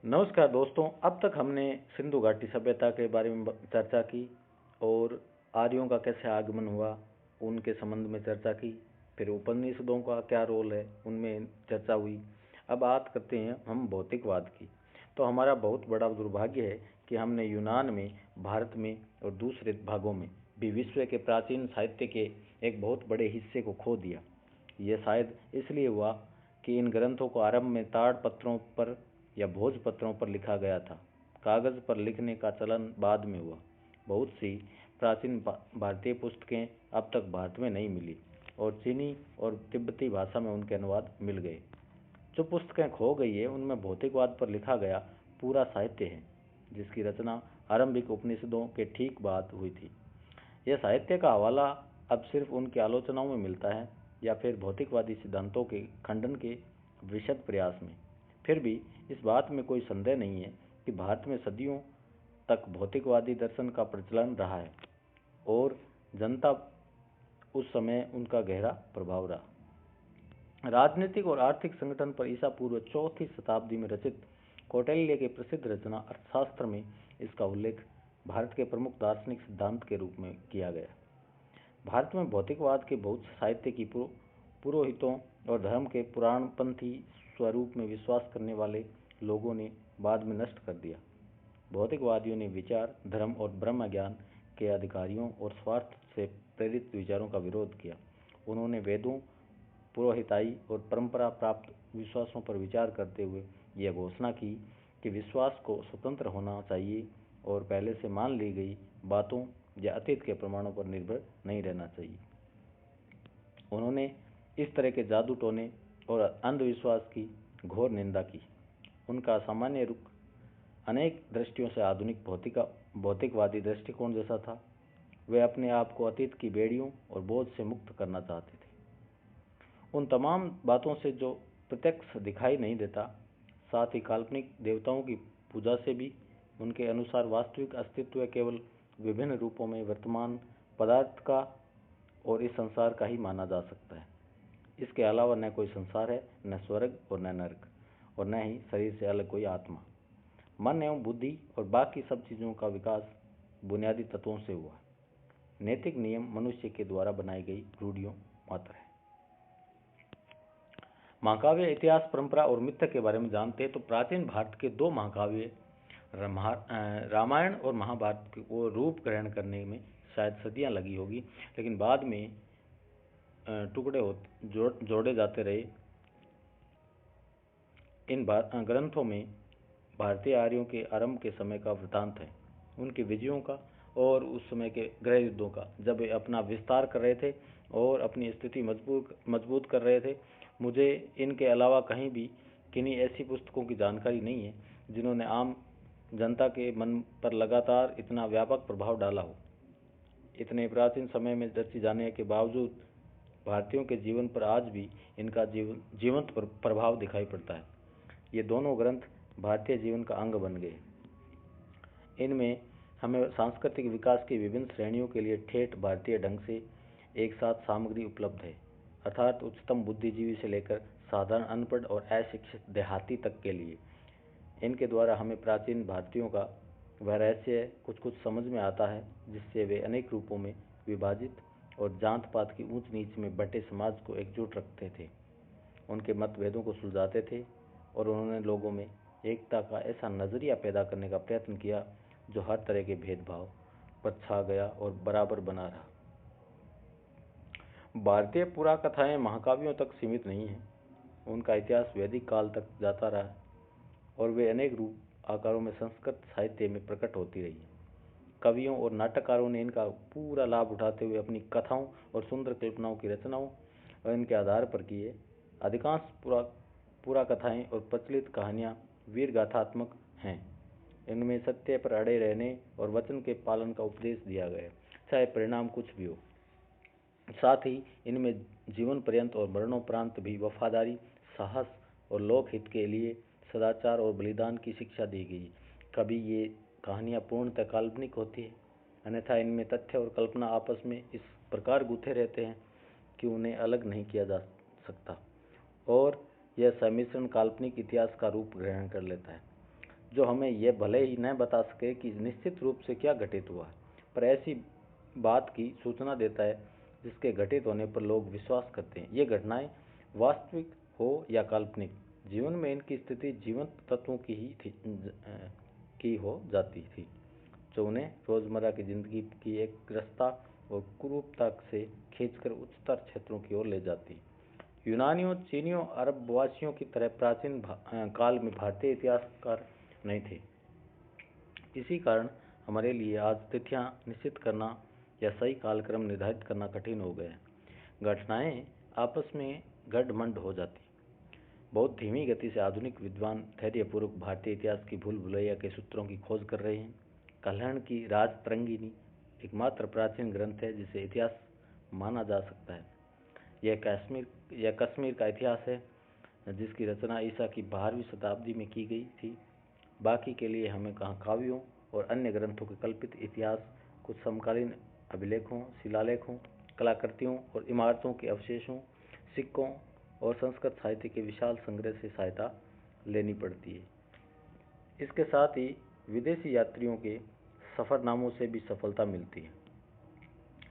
नमस्कार दोस्तों। अब तक हमने सिंधु घाटी सभ्यता के बारे में चर्चा की और आर्यों का कैसे आगमन हुआ उनके संबंध में चर्चा की। फिर उपनिषदों का क्या रोल है उनमें चर्चा हुई। अब बात करते हैं हम भौतिकवाद की। तो हमारा बहुत बड़ा दुर्भाग्य है कि हमने यूनान में, भारत में और दूसरे भागों में भी विश्व के प्राचीन साहित्य के एक बहुत बड़े हिस्से को खो दिया। यह शायद इसलिए हुआ कि इन ग्रंथों को आरंभ में ताड़ पत्रों पर या भोजपत्रों पर लिखा गया था। कागज पर लिखने का चलन बाद में हुआ। बहुत सी प्राचीन भारतीय पुस्तकें अब तक भारत में नहीं मिली और चीनी और तिब्बती भाषा में उनके अनुवाद मिल गए। जो पुस्तकें खो गई है उनमें भौतिकवाद पर लिखा गया पूरा साहित्य है, जिसकी रचना आरंभिक उपनिषदों के ठीक बाद हुई थी। यह साहित्य का हवाला अब सिर्फ उनकी आलोचनाओं में मिलता है या फिर भौतिकवादी सिद्धांतों के खंडन के विशद प्रयास में। फिर भी इस बात में कोई संदेह नहीं है कि भारत में सदियों तक भौतिकवादी दर्शन का प्रचलन रहा है और जनता उस समय उनका गहरा प्रभाव रहा। राजनीतिक और आर्थिक संगठन पर ईसा पूर्व 4वीं शताब्दी में रचित कौटिल्य के प्रसिद्ध रचना अर्थशास्त्र में इसका उल्लेख भारत के प्रमुख दार्शनिक सिद्धांत के रूप में किया गया। भारत में भौतिकवाद के बहुत से साहित्य की पुरोहितों और धर्म के पुराणपंथी स्वरूप में विश्वास करने वाले लोगों ने बाद में नष्ट कर दिया। भौतिकवादियों ने विचार, धर्म और ब्रह्म ज्ञान के अधिकारियों और स्वार्थ से प्रेरित विचारों का विरोध किया। उन्होंने वेदों, पुरोहिताई और परंपरा प्राप्त विश्वासों पर विचार करते हुए यह घोषणा की कि विश्वास को स्वतंत्र होना चाहिए और पहले से मान ली गई बातों या अतीत के प्रमाणों पर निर्भर नहीं रहना चाहिए। उन्होंने इस तरह के जादू टोने और अंधविश्वास की घोर निंदा की। उनका सामान्य रुख अनेक दृष्टियों से आधुनिक भौतिकवादी दृष्टिकोण जैसा था। वे अपने आप को अतीत की बेड़ियों और बोझ से मुक्त करना चाहते थे, उन तमाम बातों से जो प्रत्यक्ष दिखाई नहीं देता। साथ ही काल्पनिक देवताओं की पूजा से भी। उनके अनुसार वास्तविक अस्तित्व केवल विभिन्न रूपों में वर्तमान पदार्थ का और इस संसार का ही माना जा सकता है। इसके अलावा न कोई संसार है, न स्वर्ग और न नरक, और न ही शरीर से अलग कोई आत्मा। मन एवं बुद्धि और बाकी सब चीज़ों का विकास बुनियादी तत्वों से हुआ। नैतिक नियम मनुष्य के द्वारा बनाई गई रूढ़ियों मात्र है। महाकाव्य, इतिहास, परंपरा और मिथ्या के बारे में जानते हैं तो प्राचीन भारत के दो महाकाव्य रामायण और महाभारत को रूप ग्रहण करने में शायद सदियां लगी होगी, लेकिन बाद में टुकड़े जोड़े जाते रहे। इन ग्रंथों में भारतीय आर्यों के आरंभ के समय का वृतांत है, उनकी विजयों का और उस समय के गृह युद्धों का, जब वे अपना विस्तार कर रहे थे और अपनी स्थिति मजबूत कर रहे थे। मुझे इनके अलावा कहीं भी किन्हीं ऐसी पुस्तकों की जानकारी नहीं है जिन्होंने आम जनता के मन पर लगातार इतना व्यापक प्रभाव डाला हो। इतने प्राचीन समय में रची जाने के बावजूद भारतीयों के जीवन पर आज भी इनका जीवंत प्रभाव दिखाई पड़ता है। ये दोनों ग्रंथ भारतीय जीवन का अंग बन गए। इनमें हमें सांस्कृतिक विकास की विभिन्न श्रेणियों के लिए ठेठ भारतीय ढंग से एक साथ सामग्री उपलब्ध है, अर्थात उच्चतम बुद्धिजीवी से लेकर साधारण अनपढ़ और अशिक्षित देहाती तक के लिए। इनके द्वारा हमें प्राचीन भारतीयों का वह रहस्य कुछ कुछ समझ में आता है जिससे वे अनेक रूपों में विभाजित और जात पात की ऊंच नीच में बटे समाज को एकजुट रखते थे, उनके मतभेदों को सुलझाते थे और उन्होंने लोगों में एकता का ऐसा नजरिया पैदा करने का प्रयत्न किया जो हर तरह के भेदभाव पर छा गया और बराबर बना रहा। भारतीय पुराकथाएं महाकाव्यों तक सीमित नहीं हैं, उनका इतिहास वैदिक काल तक जाता रहा और वे अनेक रूप आकारों में संस्कृत साहित्य में प्रकट होती रही। कवियों और नाटककारों ने इनका पूरा लाभ उठाते हुए अपनी कथाओं और सुंदर कल्पनाओं की रचनाओं और इनके आधार पर किए। अधिकांश पुराकथाएं और प्रचलित कहानियां वीर गाथात्मक हैं। इनमें सत्य पर अड़े रहने और वचन के पालन का उपदेश दिया गया, चाहे परिणाम कुछ भी हो। साथ ही इनमें जीवन पर्यंत और मरणोपरांत भी वफादारी, साहस और लोकहित के लिए सदाचार और बलिदान की शिक्षा दी गई। कभी ये कहानियाँ पूर्णतः काल्पनिक होती है, अन्यथा इनमें तथ्य और कल्पना आपस में इस प्रकार गुथे रहते हैं कि उन्हें अलग नहीं किया जा सकता और यह सम्मिश्रण काल्पनिक इतिहास का रूप ग्रहण कर लेता है। जो हमें यह भले ही न बता सके कि निश्चित रूप से क्या घटित हुआ, पर ऐसी बात की सूचना देता है जिसके घटित होने पर लोग विश्वास करते हैं। ये घटनाएं वास्तविक हो या काल्पनिक, जीवन में इनकी स्थिति जीवंत तत्वों की ही की हो जाती थी, जो उन्हें रोजमर्रा की जिंदगी की एक ग्रस्तता और कुरूपता से खींचकर उच्चतर क्षेत्रों की ओर ले जाती। यूनानियों, चीनियों, अरबवासियों की तरह प्राचीन काल में भारतीय इतिहासकार नहीं थे। इसी कारण हमारे लिए आज तिथियां निश्चित करना या सही कालक्रम निर्धारित करना कठिन हो गया है। घटनाएं आपस में गड़बड़ हो जाती। बहुत धीमी गति से आधुनिक विद्वान धैर्यपूर्वक भारतीय इतिहास की भूल भुलैया के सूत्रों की खोज कर रहे हैं। कल्याण की राजतरंगिणी एकमात्र प्राचीन ग्रंथ है जिसे इतिहास माना जा सकता है। यह कश्मीर का इतिहास है, जिसकी रचना ईसा की 12वीं शताब्दी में की गई थी। बाकी के लिए हमें कहाँ काव्यों और अन्य ग्रंथों के कल्पित इतिहास, कुछ समकालीन अभिलेखों, शिलालेखों, कलाकृतियों और इमारतों के अवशेषों, सिक्कों और संस्कृत साहित्य के विशाल संग्रह से सहायता लेनी पड़ती है। इसके साथ ही विदेशी यात्रियों के सफरनामों से भी सफलता मिलती है,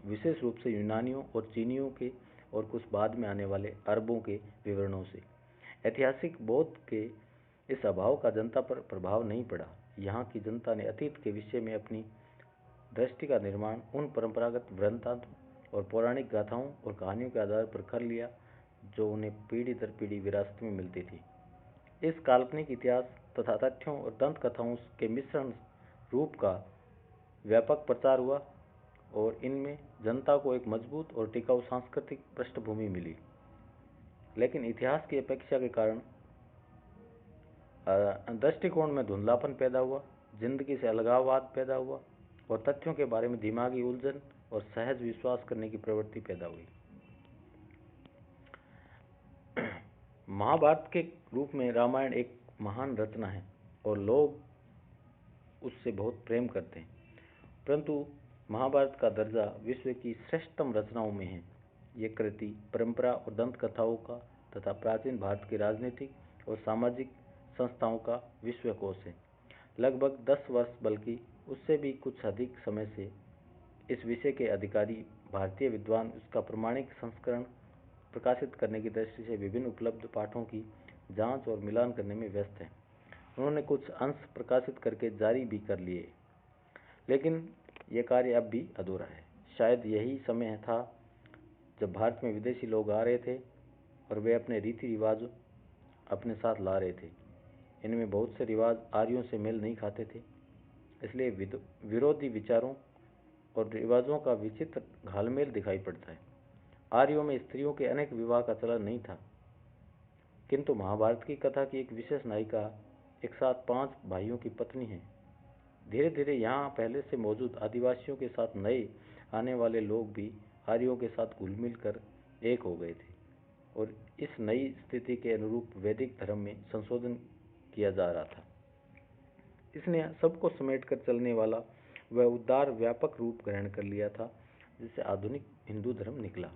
विशेष रूप से यूनानियों और चीनियों के और कुछ बाद में आने वाले अरबों के विवरणों से। ऐतिहासिक बोध के इस अभाव का जनता पर प्रभाव नहीं पड़ा। यहाँ की जनता ने अतीत के विषय में अपनी दृष्टि का निर्माण उन परंपरागत वृत्तांत और पौराणिक गाथाओं और कहानियों के आधार पर कर लिया जो उन्हें पीढ़ी दर पीढ़ी विरासत में मिलती थी। इस काल्पनिक इतिहास तथा तथ्यों और दंत कथाओं के मिश्रण रूप का व्यापक प्रचार हुआ और इनमें जनता को एक मजबूत और टिकाऊ सांस्कृतिक पृष्ठभूमि मिली। लेकिन इतिहास की अपेक्षा के कारण दृष्टिकोण में धुंधलापन पैदा हुआ, जिंदगी से अलगाववाद पैदा हुआ और तथ्यों के बारे में दिमागी उलझन और सहज विश्वास करने की प्रवृत्ति पैदा हुई। महाभारत के रूप में रामायण एक महान रचना है और लोग उससे बहुत प्रेम करते हैं, परंतु महाभारत का दर्जा विश्व की श्रेष्ठतम रचनाओं में है। ये कृति परंपरा और दंत कथाओं का तथा प्राचीन भारत की राजनीतिक और सामाजिक संस्थाओं का विश्वकोश है। लगभग 10 वर्ष बल्कि उससे भी कुछ अधिक समय से इस विषय के अधिकारी भारतीय विद्वान उसका प्रमाणिक संस्करण प्रकाशित करने की दृष्टि से विभिन्न उपलब्ध पाठों की जांच और मिलान करने में व्यस्त हैं। उन्होंने कुछ अंश प्रकाशित करके जारी भी कर लिए, लेकिन यह कार्य अब भी अधूरा है। शायद यही समय था जब भारत में विदेशी लोग आ रहे थे और वे अपने रीति रिवाज अपने साथ ला रहे थे। इनमें बहुत से रिवाज आर्यों से मेल नहीं खाते थे, इसलिए विरोधी विचारों और रिवाजों का विचित्र घालमेल दिखाई पड़ता है। आर्यों में स्त्रियों के अनेक विवाह का चलन नहीं था, किंतु महाभारत की कथा की एक विशेष नायिका एक साथ 5 भाइयों की पत्नी है। धीरे धीरे यहाँ पहले से मौजूद आदिवासियों के साथ नए आने वाले लोग भी आर्यों के साथ घुल मिल कर एक हो गए थे और इस नई स्थिति के अनुरूप वैदिक धर्म में संशोधन किया जा रहा था। इसने सबको समेट कर चलने वाला वह उदार व्यापक रूप ग्रहण कर लिया था जिससे आधुनिक हिंदू धर्म निकला।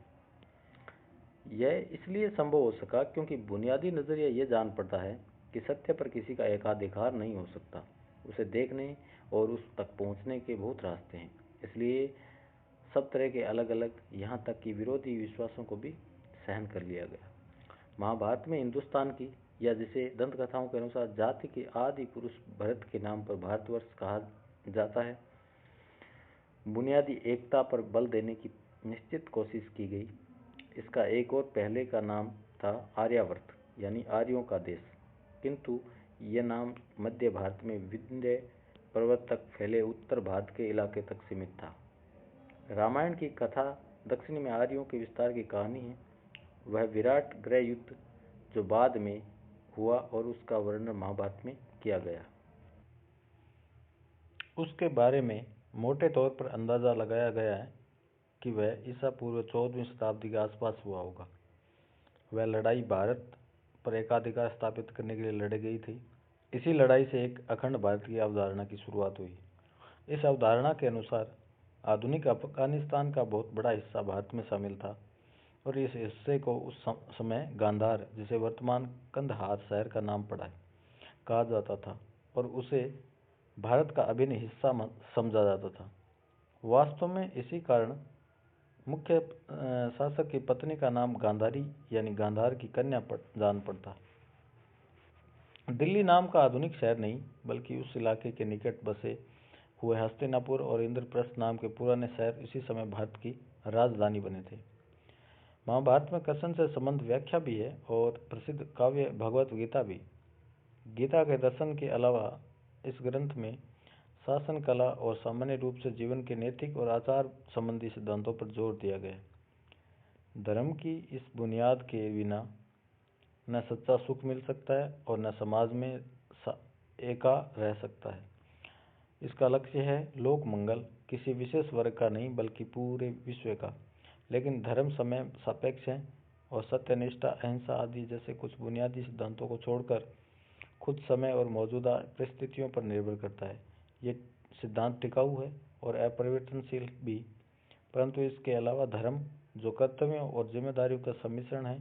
यह इसलिए संभव हो सका क्योंकि बुनियादी नजरिया यह जान पड़ता है कि सत्य पर किसी का एकाधिकार नहीं हो सकता। उसे देखने और उस तक पहुंचने के बहुत रास्ते हैं, इसलिए सब तरह के अलग अलग, यहाँ तक कि विरोधी विश्वासों को भी सहन कर लिया गया। महाभारत में हिंदुस्तान की, या जिसे दंत कथाओं के अनुसार जाति के आदि पुरुष भरत के नाम पर भारतवर्ष कहा जाता है, बुनियादी एकता पर बल देने की निश्चित कोशिश की गई। इसका एक और पहले का नाम था आर्यावर्त, यानी आर्यों का देश, किंतु यह नाम मध्य भारत में विंध्य पर्वत तक फैले उत्तर भारत के इलाके तक सीमित था। रामायण की कथा दक्षिण में आर्यों के विस्तार की कहानी है। वह विराट गृह युद्ध जो बाद में हुआ और उसका वर्णन महाभारत में किया गया, उसके बारे में मोटे तौर पर अंदाजा लगाया गया है कि वह ईसा पूर्व 14वीं शताब्दी के आसपास हुआ होगा। वह लड़ाई भारत पर एकाधिकार स्थापित करने के लिए लड़ी गई थी। इसी लड़ाई से एक अखंड भारत की अवधारणा की शुरुआत हुई। इस अवधारणा के अनुसार आधुनिक अफगानिस्तान का बहुत बड़ा हिस्सा भारत में शामिल था और इस हिस्से को उस समय गांधार, जिसे वर्तमान कंदहार शहर का नाम पड़ा है, कहा जाता था। और उसे भारत का अभिन्न हिस्सा समझा जाता था। वास्तव में इसी कारण मुख्य शासक की पत्नी का नाम गांधारी यानी गांधार की कन्या जान पड़ता। दिल्ली नाम का आधुनिक शहर नहीं, बल्कि उस इलाके के निकट बसे हुए हस्तिनापुर और इंद्रप्रस्थ नाम के पुराने शहर इसी समय भारत की राजधानी बने थे। महाभारत में कृष्ण से संबंध व्याख्या भी है और प्रसिद्ध काव्य भगवत गीता भी। गीता के दर्शन के अलावा इस ग्रंथ में शासन कला और सामान्य रूप से जीवन के नैतिक और आचार संबंधी सिद्धांतों पर जोर दिया गया है। धर्म की इस बुनियाद के बिना न सच्चा सुख मिल सकता है और न समाज में एका रह सकता है। इसका लक्ष्य है लोक मंगल, किसी विशेष वर्ग का नहीं बल्कि पूरे विश्व का। लेकिन धर्म समय सापेक्ष है और सत्यनिष्ठा, अहिंसा आदि जैसे कुछ बुनियादी सिद्धांतों को छोड़कर खुद समय और मौजूदा परिस्थितियों पर निर्भर करता है। ये सिद्धांत टिकाऊ है और अपरिवर्तनशील भी, परंतु इसके अलावा धर्म, जो कर्तव्यों और जिम्मेदारियों का सम्मिश्रण है,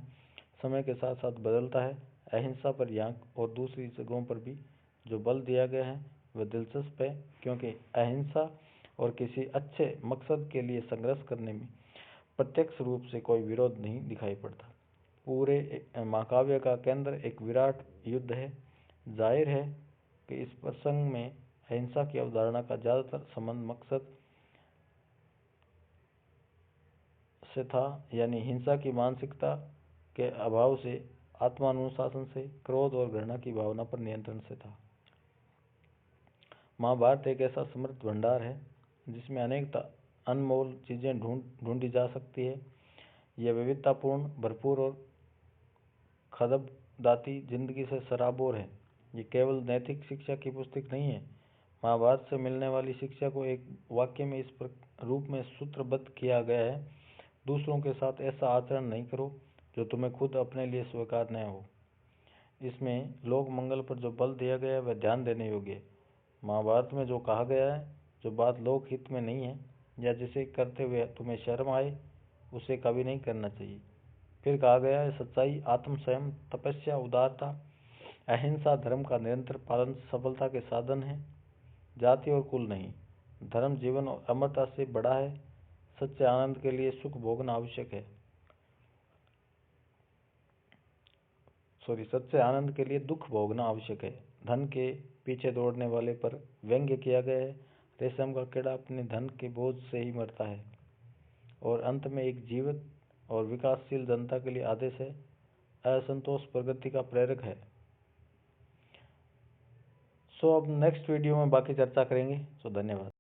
समय के साथ साथ बदलता है। अहिंसा पर यहाँ और दूसरी जगहों पर भी जो बल दिया गया है वह दिलचस्प है, क्योंकि अहिंसा और किसी अच्छे मकसद के लिए संघर्ष करने में प्रत्यक्ष रूप से कोई विरोध नहीं दिखाई पड़ता। पूरे महाकाव्य का केंद्र एक विराट युद्ध है। जाहिर है कि इस प्रसंग में अहिंसा की अवधारणा का ज्यादातर संबंध मकसद से था, यानी हिंसा की मानसिकता के अभाव से, आत्मानुशासन से, क्रोध और घृणा की भावना पर नियंत्रण से था। महाभारत एक ऐसा समृद्ध भंडार है जिसमें अनेक अनमोल चीजें ढूंढी जा सकती है। यह विविधतापूर्ण, भरपूर और खदबदाती जिंदगी से सराबोर है। ये केवल नैतिक शिक्षा की पुस्तक नहीं है। महाभारत से मिलने वाली शिक्षा को एक वाक्य में इस रूप में सूत्रबद्ध किया गया है: दूसरों के साथ ऐसा आचरण नहीं करो जो तुम्हें खुद अपने लिए स्वीकार न हो। इसमें लोक मंगल पर जो बल दिया गया है वह ध्यान देने योग्य है। महाभारत में जो कहा गया है, जो बात लोक हित में नहीं है या जिसे करते हुए तुम्हें शर्म आए, उसे कभी नहीं करना चाहिए। फिर कहा गया है, सच्चाई, आत्मसंयम, तपस्या, उदारता, अहिंसा धर्म का निरंतर पालन सफलता के साधन है, जाति और कुल नहीं। धर्म जीवन और अमरता से बड़ा है। सच्चे आनंद के लिए सुख भोगना आवश्यक है। सच्चे आनंद के लिए दुख भोगना आवश्यक है। धन के पीछे दौड़ने वाले पर व्यंग्य किया गया है। रेशम का कीड़ा अपने धन के बोझ से ही मरता है। और अंत में एक जीवित और विकासशील जनता के लिए आदेश है: असंतोष प्रगति का प्रेरक है। अब नेक्स्ट वीडियो में बाकी चर्चा करेंगे। धन्यवाद।